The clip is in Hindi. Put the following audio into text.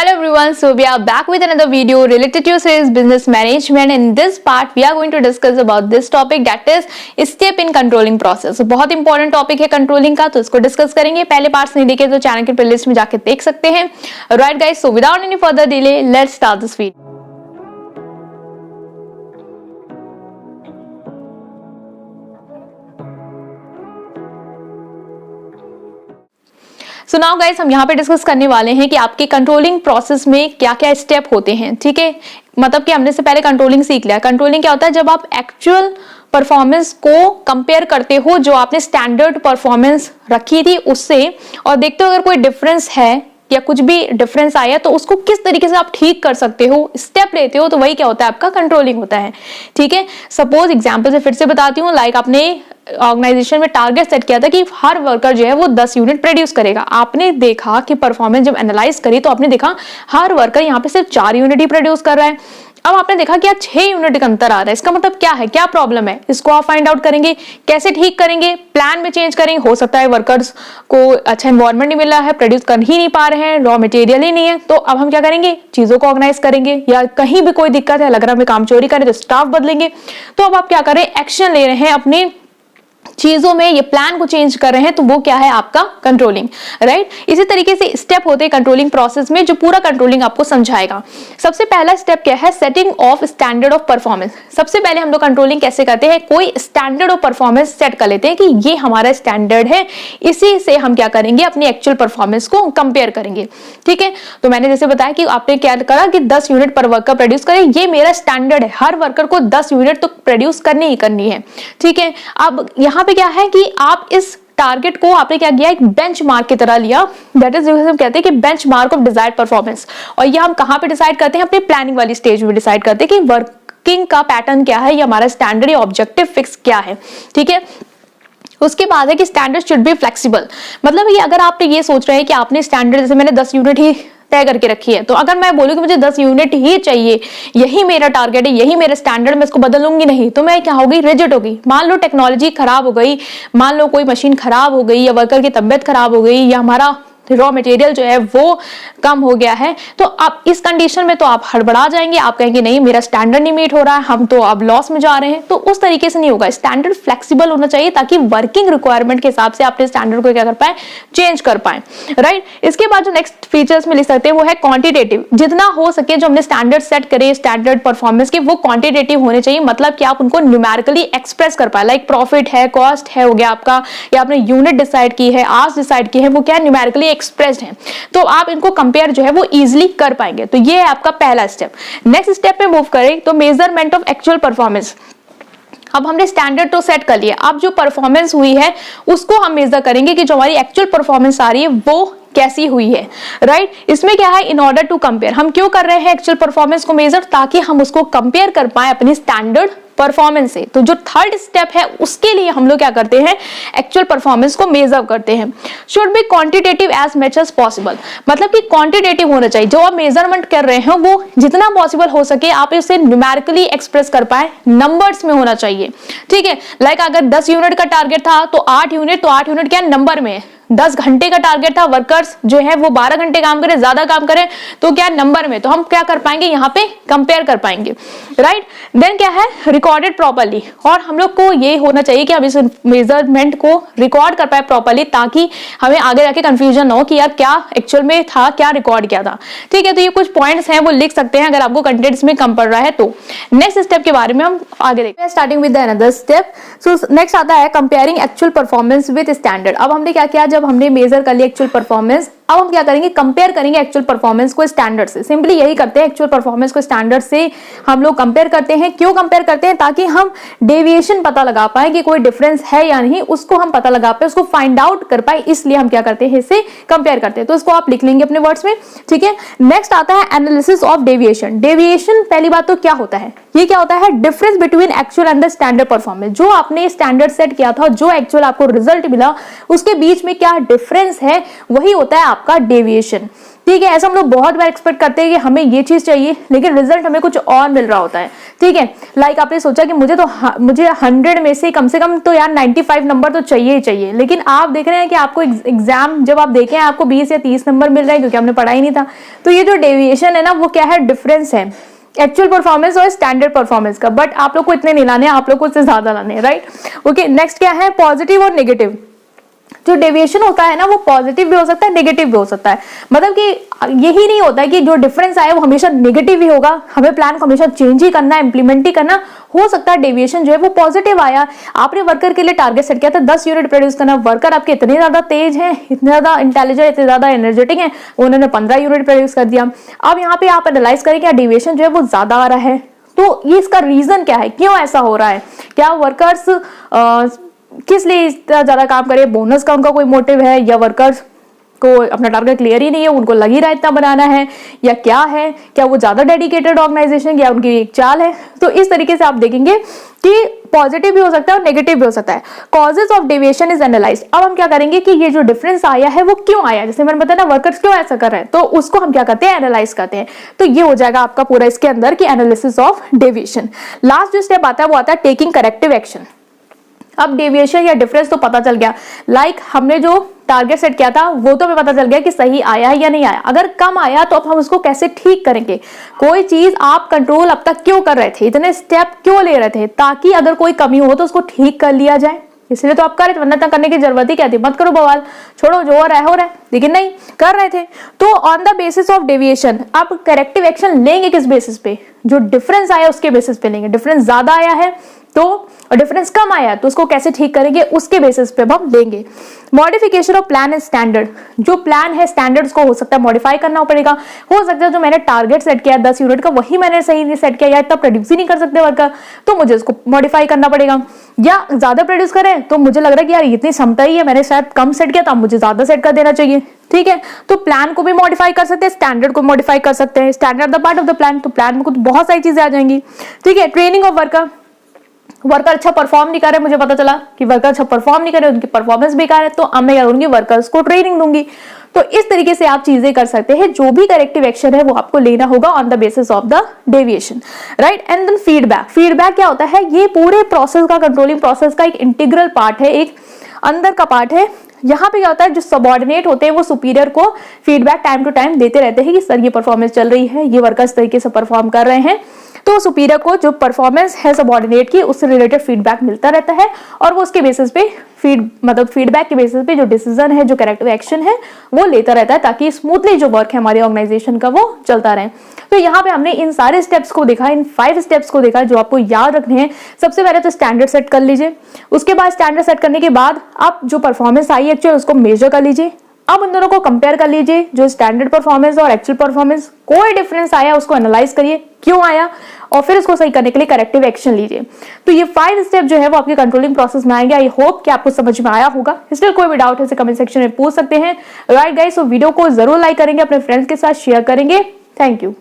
Hello everyone, so we are back with another video related to your series business management. In this part we are going to discuss about this topic, that is step in controlling process. So, बहुत इंपॉर्टेंट टॉपिक है कंट्रोलिंग का, तो इसको डिस्कस करेंगे. पहले पार्ट्स नहीं देखे तो चैनल के प्लेलिस्ट में जाके देख सकते हैं. Right guys, so without any further delay let's start this video. So now guys, हम यहाँ पे डिस्कस करने वाले हैं कि आपके कंट्रोलिंग प्रोसेस में क्या क्या स्टेप होते हैं. ठीक है, मतलब कि हमने से पहले कंट्रोलिंग सीख लिया. कंट्रोलिंग क्या होता है? जब आप एक्चुअल परफॉर्मेंस को कंपेयर करते हो जो आपने स्टैंडर्ड परफॉर्मेंस रखी थी उससे, और देखते हो अगर कोई डिफरेंस है या कुछ भी डिफरेंस आया तो उसको किस तरीके से आप ठीक कर सकते हो, स्टेप लेते हो, तो वही क्या होता है? आपका कंट्रोलिंग होता है. ठीक है, सपोज एग्जांपल से फिर से बताती हूँ. लाइक आपने ऑर्गेनाइजेशन में टारगेट सेट किया था कि हर वर्कर जो है वो 10 यूनिट प्रोड्यूस करेगा. आपने देखा कि परफॉर्मेंस जब एनालाइज करी तो आपने देखा हर वर्कर यहाँ पे सिर्फ 4 यूनिट ही प्रोड्यूस कर रहा है. अब आपने देखा कि यार 6 यूनिट का अंतर आ रहा है. इसका मतलब क्या है, क्या प्रॉब्लम है? इसको आप फाइंड आउट करेंगे. कैसे ठीक करेंगे? प्लान में चेंज करेंगे. हो सकता है वर्कर्स को अच्छा एनवायरनमेंट नहीं मिल रहा है, प्रोड्यूस कर ही नहीं पा रहे हैं, रॉ मटेरियल ही नहीं है. तो अब हम क्या करेंगे? चीजों को ऑर्गेनाइज करेंगे. या कहीं भी कोई दिक्कत है, अगर हमें काम चोरी करें तो स्टाफ बदलेंगे. तो अब आप क्या करें? एक्शन ले रहे हैं अपने चीजों में, ये प्लान को चेंज कर रहे हैं, तो वो क्या है? आपका कंट्रोलिंग. राइट, इसी तरीके से स्टेप होते हैं कंट्रोलिंग प्रोसेस में जो पूरा कंट्रोलिंग आपको समझाएगा. सबसे पहला स्टेप क्या है? Setting of standard of performance. सबसे पहले हम लोग कंट्रोलिंग कैसे करते हैं? कोई स्टैंडर्ड ऑफ परफॉर्मेंस सेट कर लेते हैं कि ये हमारा स्टैंडर्ड है, इसी से हम क्या करेंगे? अपनी एक्चुअल परफॉर्मेंस को कंपेयर करेंगे. ठीक है, तो मैंने जैसे बताया कि आपने क्या करा कि 10 यूनिट पर वर्कर प्रोड्यूस करें, ये मेरा स्टैंडर्ड है, हर वर्कर को 10 यूनिट तो प्रोड्यूस करनी ही करनी है. ठीक है, अब यहाँ पे क्या है कि आप इस टारगेट को आपने क्या किया? एक बेंचमार्क की तरह लिया. दैट इज हम कहते हैं कि बेंचमार्क ऑफ डिजायर्ड परफॉर्मेंस. और ये हम कहां पे डिसाइड करते हैं? अपने प्लानिंग वाली स्टेज में डिसाइड करते हैं कि वर्किंग का पैटर्न क्या है, या हमारा स्टैंडर्ड या ऑब्जेक्टिव फिक्स क्या है. ठीक है, उसके बाद है कि स्टैंडर्ड शुड बी फ्लेक्सिबल. मतलब ये अगर आप ये सोच रहे हैं कि आपने स्टैंडर्ड, जैसे मैंने 10 यूनिट ही तय करके रखी है, तो अगर मैं बोलूं कि मुझे 10 यूनिट ही चाहिए, यही मेरा टारगेट है, यही मेरा स्टैंडर्ड, मैं इसको बदलूंगी नहीं, तो मैं क्या होगी? रिजिड होगी. मान लो टेक्नोलॉजी खराब हो गई, मान लो कोई मशीन खराब हो गई, या वर्कर की तबियत खराब हो गई, या हमारा रॉ मटेरियल जो है वो कम हो गया है, तो आप इस कंडीशन में तो आप हड़बड़ा जाएंगे. आप कहेंगे नहीं मेरा स्टैंडर्ड नहीं मीट हो रहा है, हम तो अब लॉस में जा रहे हैं. तो उस तरीके से नहीं होगा. स्टैंडर्ड फ्लेक्सिबल होना चाहिए ताकि वर्किंग रिक्वायरमेंट के हिसाब से अपने स्टैंडर्ड को क्या कर पाए? चेंज कर पाए. राइट, इसके बाद जो नेक्स्ट फीचर्स में लिख सकते हैं वो है क्वांटिटेटिव. जितना हो सके जो हमने स्टैंडर्ड सेट करे स्टैंडर्ड परफॉर्मेंस के, वो क्वांटिटेटिव होने चाहिए. मतलब कि आप उनको न्यूमेरिकली एक्सप्रेस कर पाए. लाइक प्रॉफिट है, कॉस्ट है, हो गया आपका, या आपने यूनिट डिसाइड की है, आवर्स डिसाइड की है, वो क्या न्यूमेरिकली एक्सप्रेस्ड है, तो आप इनको कंपेयर जो है वो इजीली कर पाएंगे. तो ये है आपका पहला स्टेप. नेक्स्ट स्टेप पे मूव करें तो मेजरमेंट ऑफ एक्चुअल परफॉर्मेंस. अब हमने स्टैंडर्ड तो सेट कर लिया, अब जो परफॉर्मेंस हुई है उसको हम मेजर करेंगे कि जो हमारी एक्चुअल परफॉर्मेंस आ रही है वो कैसी हुई है. राइट, इसमें क्या है? In order to compare. हम क्यों कर रहे हैं एक्चुअल परफॉर्मेंस को मेजर? ताकि हम उसको कंपेयर कर पाए अपनी स्टैंडर्ड परफॉर्मेंस से. तो जो थर्ड स्टेप है उसके लिए हम लोग क्या करते हैं? एक्चुअल परफॉर्मेंस को मेजर करते हैं. Should be quantitative as much as possible. मतलब कि क्वांटिटेटिव होना चाहिए. जो आप मेजरमेंट कर रहे हैं वो जितना पॉसिबल हो सके आप इसे न्यूमेरिकली एक्सप्रेस कर पाए, नंबर्स में होना चाहिए. ठीक है, लाइक अगर 10 यूनिट का टारगेट था तो 8 यूनिट, तो 8 यूनिट क्या नंबर में है. 10 घंटे का टारगेट था, वर्कर्स जो है वो 12 घंटे काम करें, ज्यादा काम करें, तो क्या नंबर में, तो हम क्या कर पाएंगे? यहाँ पे कंपेयर कर पाएंगे. राइट, देन क्या है? Recorded properly. और हम लोग को ये होना चाहिए कि हम इस मेजरमेंट को रिकॉर्ड कर पाए प्रॉपर्ली, ताकि हमें आगे जाके कंफ्यूजन ना हो कि यार क्या एक्चुअल में था, क्या रिकॉर्ड किया था. ठीक है, तो ये कुछ पॉइंट्स हैं वो लिख सकते हैं अगर आपको कंटेंट इसमें कम पड़ रहा है. तो नेक्स्ट स्टेप के बारे में हम आगे देखते हैं. Starting with another step. So next आता है comparing actual performance with standard. अब हमने क्या किया? जब हमने मेजर कर लिया एक्चुअल परफॉर्मेंस, अब हम क्या करेंगे? कंपेयर करेंगे एक्चुअल परफॉर्मेंस को स्टैंडर्ड से. सिंपली यही करते हैं, एक्चुअल परफॉर्मेंस को स्टैंडर्ड से हम लोग कंपेयर करते हैं. क्यों कंपेयर करते हैं? ताकि हम डेविएशन पता लगा पाए कि कोई डिफरेंस है या नहीं, उसको हम पता लगा पाए, उसको फाइंड आउट कर पाए, इसलिए हम क्या करते हैं? इसे कंपेयर करते हैं. तो इसको आप लिख लेंगे अपने वर्ड्स में. ठीक है, नेक्स्ट आता है एनालिसिस ऑफ डेविएशन. डेविएशन पहली बात तो क्या होता है? ये क्या होता है? Difference between actual and the standard performance. जो आपने स्टैंडर्ड सेट किया था, जो एक्चुअल आपको रिजल्ट मिला, उसके बीच में क्या डिफरेंस है, वही होता है आपका डेविएशन. ठीक है। ऐसा हम लोग बहुत बार एक्सपेक्ट करते हैं कि हमें ये चीज चाहिए लेकिन रिजल्ट हमें कुछ और मिल रहा होता है। ठीक है, लाइक आपने सोचा कि मुझे 100 में से कम तो यार 95 नंबर तो चाहिए ही चाहिए, लेकिन आप देख रहे हैं कि आपको एग्जाम जब आप देखें आपको 20 या 30 नंबर मिल रहे हैं क्योंकि आपने पढ़ा ही नहीं था। तो ये जो डेविएशन है ना वो क्या है, डिफरेंस है एक्चुअल परफॉर्मेंस और स्टैंडर्ड परफॉर्मेंस का। बट आप लोग को इतने नहीं लाने, आप लोग को इससे ज्यादा लाने हैं, राइट। ओके, नेक्स्ट क्या है, पॉजिटिव और नेगेटिव। जो डेविएशन होता है ना वो पॉजिटिव भी हो सकता है, नेगेटिव भी हो सकता है। मतलब कि यही नहीं होता है कि जो डिफरेंस आया वो हमेशा नेगेटिव ही होगा, हमें प्लान को हमेशा चेंज ही करना है, इंप्लीमेंट ही करना। हो सकता है डेविएशन जो है वो पॉजिटिव आया, आपने वर्कर के लिए टारगेट सेट किया था 10 यूनिट प्रोड्यूस करना, वर्कर आपके इतने ज्यादा तेज हैं, इतने ज्यादा इंटेलिजेंट, इतने ज्यादा एनर्जेटिक हैं, उन्होंने 15 यूनिट प्रोड्यूस कर दिया। अब यहाँ पे आप एनालाइज करें क्या डेविएशन जो है वो ज्यादा आ रहा है, तो ये इसका रीजन क्या है, क्यों ऐसा हो रहा है। क्या वर्कर्स किस लिए इतना ज्यादा काम करे, बोनस का उनका कोई मोटिव है, या वर्कर्स को अपना टारगेट क्लियर ही नहीं है, उनको लग ही रहा है इतना बनाना है, या क्या है, क्या वो ज्यादा डेडिकेटेड ऑर्गेनाइजेशन, या उनकी एक चाल है। तो इस तरीके से आप देखेंगे कि पॉजिटिव भी हो सकता है और नेगेटिव भी हो सकता है। Causes of deviation is analysed. अब हम क्या करेंगे कि ये जो डिफरेंस आया है वो क्यों आया, जैसे मैंने बताया ना वर्कर्स क्यों ऐसा कर रहे हैं, तो उसको हम क्या करते हैं, एनालाइज करते हैं। तो ये हो जाएगा आपका पूरा इसके अंदर की एनालिसिस ऑफ डेविएशन। लास्ट जो स्टेप आता है वो आता है टेकिंग करेक्टिव एक्शन। अब डेविएशन या डिफरेंस तो पता चल गया, लाइक हमने जो टारगेट सेट किया था वो तो हमें पता चल गया कि सही आया है या नहीं आया। अगर कम आया तो अब हम उसको कैसे ठीक करेंगे, कोई चीज आप कंट्रोल अब तक क्यों कर रहे थे, इतने स्टेप क्यों ले रहे थे, ताकि अगर कोई कमी हो तो उसको ठीक कर लिया जाए। इसलिए तो आप कर रहे थे, वरना इतना करने की जरूरत ही क्या थी, मत करो बवाल, छोड़ो जो हो रहा है, लेकिन नहीं कर रहे थे। तो on the basis of deviation आप करेक्टिव एक्शन लेंगे किस बेसिस पे, जो डिफरेंस आया उसके बेसिस पे लेंगे। डिफरेंस ज्यादा आया है तो, और डिफरेंस कम आया तो उसको कैसे ठीक करेंगे उसके बेसिस पे हम लेंगे। Modification of plan and standard, जो प्लान है स्टैंडर्ड्स को हो सकता है मॉडिफाई करना पड़ेगा। हो सकता है जो मैंने टारगेट सेट किया 10 यूनिट का वही मैंने सही नहीं सेट किया, या इतना प्रोड्यूस ही नहीं कर सकते वर्कर, तो मुझे उसको मॉडिफाई करना पड़ेगा। या ज्यादा प्रोड्यूस करें तो मुझे लग रहा है कि यार इतनी क्षमता ही है, मैंने शायद कम सेट किया था, मुझे ज्यादा सेट कर देना चाहिए। ठीक है, तो प्लान को भी मॉडिफाई कर सकते हैं, स्टैंडर्ड को मॉडिफाई कर सकते हैं। Standard the part of the plan, तो प्लान में कुछ बहुत सारी चीजें आ जाएंगी। ठीक है, ट्रेनिंग ऑफ वर्कर, वर्कर अच्छा परफॉर्म नहीं कर रहे, मुझे पता चला कि वर्कर अच्छा परफॉर्म नहीं कर रहे, उनकी परफॉर्मेंस बेकार है, तो अब मैं क्या करूंगी, वर्कर्स को ट्रेनिंग दूंगी। तो इस तरीके से आप चीजें कर सकते हैं। जो भी करेक्टिव एक्शन है वो आपको लेना होगा on the basis of the deviation, right. And then feedback. Feedback क्या होता है, ये पूरे प्रोसेस का, कंट्रोलिंग प्रोसेस का एक इंटीग्रल पार्ट है, एक अंदर का पार्ट है। यहाँ पे क्या होता है, जो सबऑर्डिनेट होते हैं वो सुपीरियर को फीडबैक टाइम टू टाइम देते रहते हैं कि सर ये परफॉर्मेंस चल रही है, ये वर्कर इस तरीके से परफॉर्म कर रहे हैं। तो सुपीरियर को जो परफॉर्मेंस है सबऑर्डिनेट की उससे रिलेटेड फीडबैक मिलता रहता है, और वो उसके बेसिस पे फीडबैक के बेसिस पे जो डिसीजन है, जो करेक्टिव एक्शन है वो लेता रहता है, ताकि स्मूथली जो वर्क है हमारी ऑर्गेनाइजेशन का वो चलता रहे। तो यहाँ पे हमने इन सारे स्टेप्स को देखा, इन 5 स्टेप्स को देखा जो आपको याद रखने हैं। सबसे पहले तो स्टैंडर्ड सेट कर लीजिए, उसके बाद स्टैंडर्ड सेट करने के बाद आप जो परफॉर्मेंस आई एक्चुअल उसको मेजर कर लीजिए। अब उन दोनों को कंपेयर कर लीजिए, जो स्टैंडर्ड परफॉर्मेंस और एक्चुअल परफॉर्मेंस कोई डिफरेंस आया उसको एनालाइज करिए क्यों आया, और फिर उसको सही करने के लिए करेक्टिव एक्शन लीजिए। तो ये 5 स्टेप जो है वो आपके कंट्रोलिंग प्रोसेस में आएंगे। आई होप कि आपको समझ में आया होगा। इसलिए कोई भी डाउट है कमेंट सेक्शन में पूछ सकते हैं, राइट गाइस। तो वीडियो को जरूर लाइक करेंगे, अपने फ्रेंड्स के साथ शेयर करेंगे। Thank you.